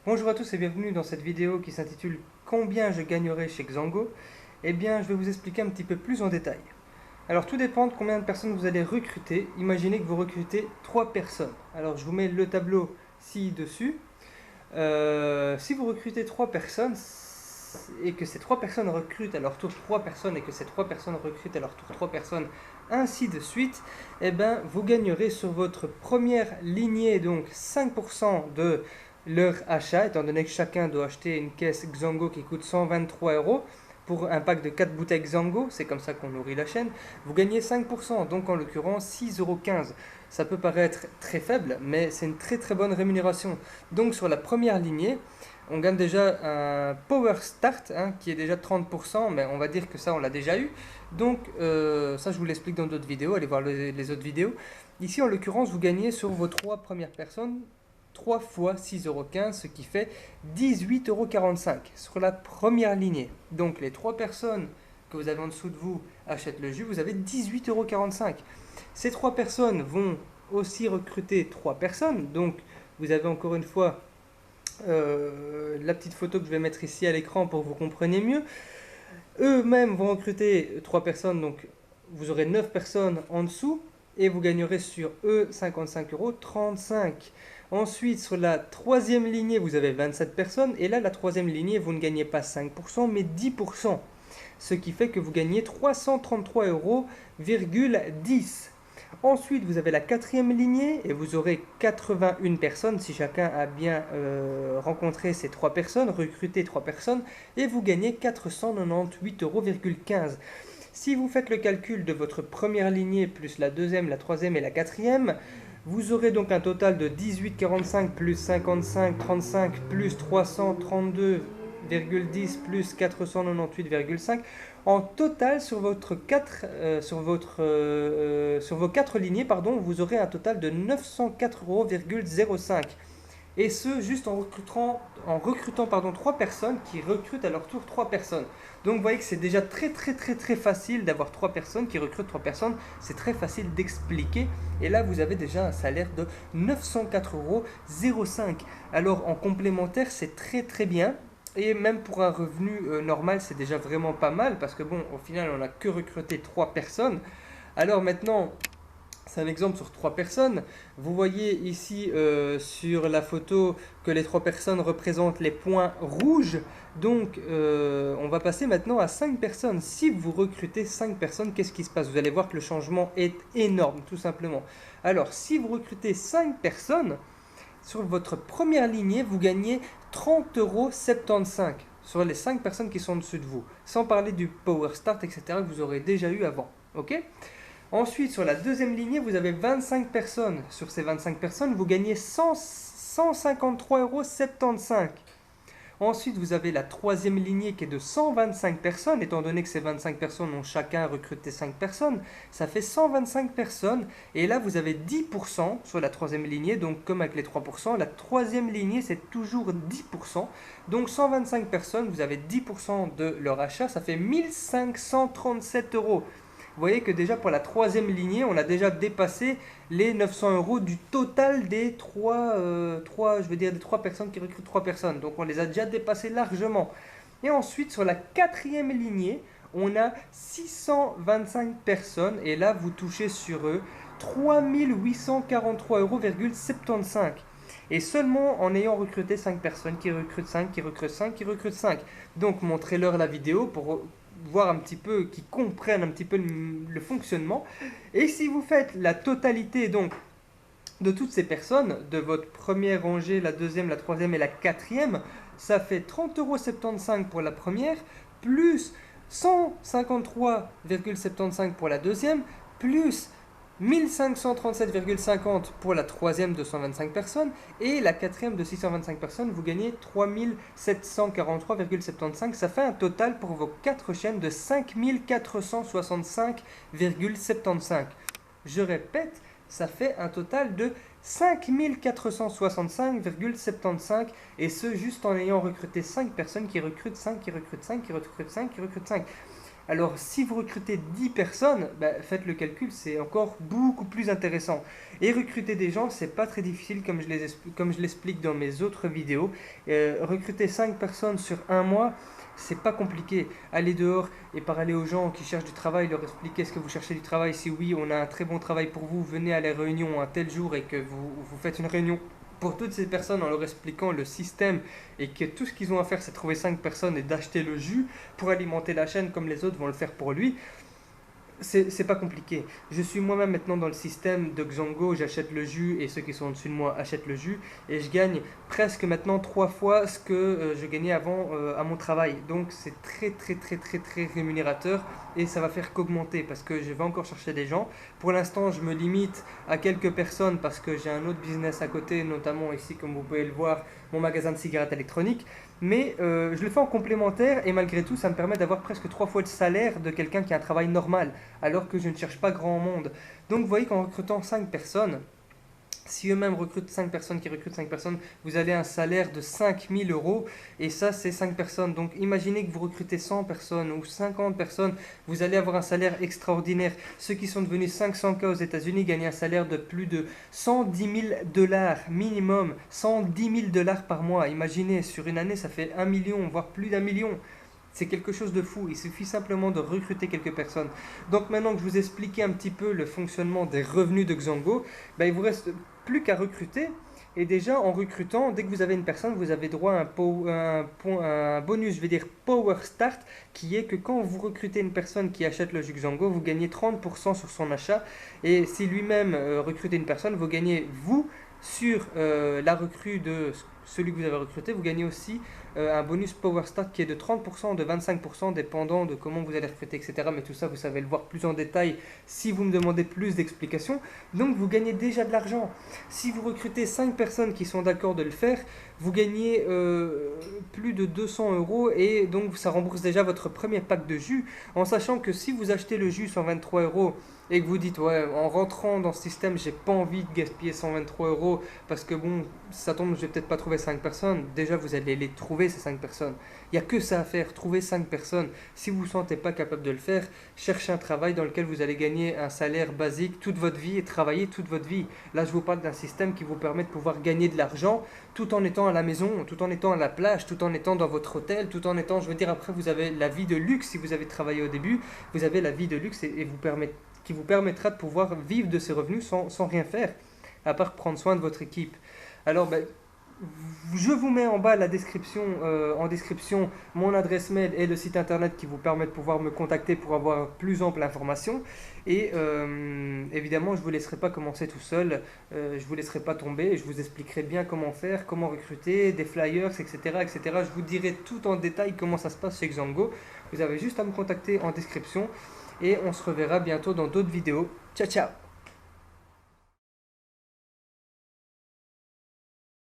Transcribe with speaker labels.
Speaker 1: Bonjour à tous et bienvenue dans cette vidéo qui s'intitule Combien je gagnerai chez Xango. Eh bien, je vais vous expliquer un petit peu plus en détail. Alors, tout dépend de combien de personnes vous allez recruter. Imaginez que vous recrutez 3 personnes. Alors, je vous mets le tableau ci-dessus. Si vous recrutez 3 personnes et que ces 3 personnes recrutent à leur tour 3 personnes et que ces 3 personnes recrutent à leur tour 3 personnes, ainsi de suite, eh bien, vous gagnerez sur votre première lignée donc 5% de leur achat, étant donné que chacun doit acheter une caisse Xango qui coûte 123 euros pour un pack de 4 bouteilles Xango, c'est comme ça qu'on nourrit la chaîne, vous gagnez 5%, donc en l'occurrence 6,15 euros. Ça peut paraître très faible, mais c'est une très très bonne rémunération. Donc sur la première lignée, on gagne déjà un Power Start qui est déjà de 30%, mais on va dire que ça on l'a déjà eu. Donc ça je vous l'explique dans d'autres vidéos, allez voir les autres vidéos. Ici en l'occurrence vous gagnez sur vos 3 premières personnes 3 fois 6,15 €, ce qui fait 18,45 € sur la première lignée. Donc les 3 personnes que vous avez en dessous de vous achètent le jus, vous avez 18,45 €. Ces 3 personnes vont aussi recruter 3 personnes, donc vous avez encore une fois la petite photo que je vais mettre ici à l'écran pour que vous compreniez mieux. Eux-mêmes vont recruter 3 personnes, donc vous aurez 9 personnes en dessous et vous gagnerez sur eux 55,35 €. Ensuite, sur la troisième lignée, vous avez 27 personnes et là, la troisième lignée, vous ne gagnez pas 5% mais 10%, ce qui fait que vous gagnez 333,10 €. Ensuite, vous avez la quatrième lignée et vous aurez 81 personnes si chacun a bien rencontré ces 3 personnes, recruté 3 personnes, et vous gagnez 498,15 €. Si vous faites le calcul de votre première lignée plus la deuxième, la troisième et la quatrième, vous aurez donc un total de 18,45 plus 55,35 plus 332,10 plus 498,5. En total, sur vos 4 lignées, pardon, vous aurez un total de 904,05 €. Et ce, juste en recrutant 3 personnes qui recrutent à leur tour 3 personnes. Donc vous voyez que c'est déjà très très très très facile d'avoir 3 personnes qui recrutent 3 personnes. C'est très facile d'expliquer. Et là, vous avez déjà un salaire de 904,05 €. Alors en complémentaire, c'est très très bien. Et même pour un revenu normal, c'est déjà vraiment pas mal. Parce que bon, au final, on n'a que recruté 3 personnes. Alors maintenant, c'est un exemple sur 3 personnes. Vous voyez ici sur la photo que les 3 personnes représentent les points rouges. Donc on va passer maintenant à 5 personnes. Si vous recrutez 5 personnes, qu'est-ce qui se passe? Vous allez voir que le changement est énorme, tout simplement. Alors si vous recrutez 5 personnes, sur votre première lignée, vous gagnez 30,75 € sur les 5 personnes qui sont au-dessus de vous. Sans parler du Power Start, etc. que vous aurez déjà eu avant. Ok? Ensuite, sur la deuxième lignée, vous avez 25 personnes. Sur ces 25 personnes, vous gagnez 153,75 €. Ensuite, vous avez la troisième lignée qui est de 125 personnes. Étant donné que ces 25 personnes ont chacun recruté 5 personnes, ça fait 125 personnes. Et là, vous avez 10% sur la troisième lignée. Donc, comme avec les 3%, la troisième lignée, c'est toujours 10%. Donc, 125 personnes, vous avez 10% de leur achat. Ça fait 1537 €. Vous voyez que déjà pour la troisième lignée, on a déjà dépassé les 900 € du total des 3 personnes qui recrutent 3 personnes. Donc on les a déjà dépassés largement. Et ensuite sur la quatrième lignée, on a 625 personnes et là vous touchez sur eux 3843,75 €. Et seulement en ayant recruté 5 personnes qui recrutent 5, qui recrutent 5, qui recrutent 5. Donc montrez-leur la vidéo pour voir un petit peu, qu'ils comprennent un petit peu le fonctionnement. Et si vous faites la totalité donc de toutes ces personnes, de votre première rangée, la deuxième, la troisième et la quatrième, ça fait 30,75 € pour la première, plus 153,75 € pour la deuxième, plus 1537,50 € pour la troisième de 125 personnes et la quatrième de 625 personnes, vous gagnez 3743,75 €. Ça fait un total pour vos 4 chaînes de 5465,75 €. Je répète, ça fait un total de 5465,75 € et ce juste en ayant recruté 5 personnes qui recrutent 5, qui recrutent 5, qui recrutent 5, qui recrutent 5. Alors si vous recrutez 10 personnes, faites le calcul, c'est encore beaucoup plus intéressant. Et recruter des gens, c'est pas très difficile comme je l'explique dans mes autres vidéos. Recruter 5 personnes sur un mois, c'est pas compliqué. Aller dehors et parler aux gens qui cherchent du travail, leur expliquer est-ce que vous cherchez du travail, si oui, on a un très bon travail pour vous, venez à la réunion un tel jour et que vous faites une réunion pour toutes ces personnes en leur expliquant le système et que tout ce qu'ils ont à faire c'est trouver 5 personnes et d'acheter le jus pour alimenter la chaîne comme les autres vont le faire pour lui. C'est pas compliqué. Je suis moi-même maintenant dans le système de Xango, j'achète le jus et ceux qui sont au-dessus de moi achètent le jus et je gagne presque maintenant 3 fois ce que je gagnais avant à mon travail. Donc c'est très rémunérateur et ça va faire qu'augmenter parce que je vais encore chercher des gens. Pour l'instant, je me limite à quelques personnes parce que j'ai un autre business à côté, notamment ici comme vous pouvez le voir, mon magasin de cigarettes électroniques. Mais je le fais en complémentaire et malgré tout, ça me permet d'avoir presque 3 fois le salaire de quelqu'un qui a un travail normal, alors que je ne cherche pas grand monde. Donc vous voyez qu'en recrutant 5 personnes, si eux-mêmes recrutent 5 personnes qui recrutent 5 personnes, vous avez un salaire de 5000 euros et ça c'est 5 personnes. Donc imaginez que vous recrutez 100 personnes ou 50 personnes, vous allez avoir un salaire extraordinaire. Ceux qui sont devenus 500K aux États-Unis gagnent un salaire de plus de 110 000 dollars minimum, 110 000 dollars par mois. Imaginez, sur une année ça fait 1 million, voire plus d'1 million. C'est quelque chose de fou, il suffit simplement de recruter quelques personnes. Donc maintenant que je vous ai expliqué un petit peu le fonctionnement des revenus de Xango, il vous reste plus qu'à recruter. Et déjà en recrutant, dès que vous avez une personne, vous avez droit à un bonus, je vais dire Power Start, qui est que quand vous recrutez une personne qui achète le jus Xango, vous gagnez 30% sur son achat. Et si lui-même recrute une personne, vous gagnez vous sur la recrue de celui que vous avez recruté, vous gagnez aussi un bonus Power Start qui est de 30%, de 25%, dépendant de comment vous allez recruter, etc. Mais tout ça, vous savez le voir plus en détail si vous me demandez plus d'explications. Donc, vous gagnez déjà de l'argent. Si vous recrutez 5 personnes qui sont d'accord de le faire, vous gagnez plus de 200 euros et donc ça rembourse déjà votre premier pack de jus. En sachant que si vous achetez le jus 123 euros et que vous dites, ouais, en rentrant dans ce système, j'ai pas envie de gaspiller 123 euros parce que bon, ça tombe, je vais peut-être pas trouver 5 personnes. Déjà, vous allez les trouver, ces 5 personnes. Il n'y a que ça à faire, trouver 5 personnes. Si vous ne vous sentez pas capable de le faire, cherchez un travail dans lequel vous allez gagner un salaire basique toute votre vie et travailler toute votre vie. Là, je vous parle d'un système qui vous permet de pouvoir gagner de l'argent tout en étant à la maison, tout en étant à la plage, tout en étant dans votre hôtel, tout en étant, je veux dire, après, vous avez la vie de luxe. Si vous avez travaillé au début, vous avez la vie de luxe et qui vous permettra de pouvoir vivre de ces revenus sans rien faire, à part prendre soin de votre équipe. Alors, je vous mets en bas en description mon adresse mail et le site internet qui vous permet de pouvoir me contacter pour avoir plus ample information. Et évidemment, je ne vous laisserai pas commencer tout seul, je ne vous laisserai pas tomber et je vous expliquerai bien comment faire, comment recruter, des flyers, etc., etc. Je vous dirai tout en détail comment ça se passe chez Xango. Vous avez juste à me contacter en description et on se reverra bientôt dans d'autres vidéos. Ciao, ciao!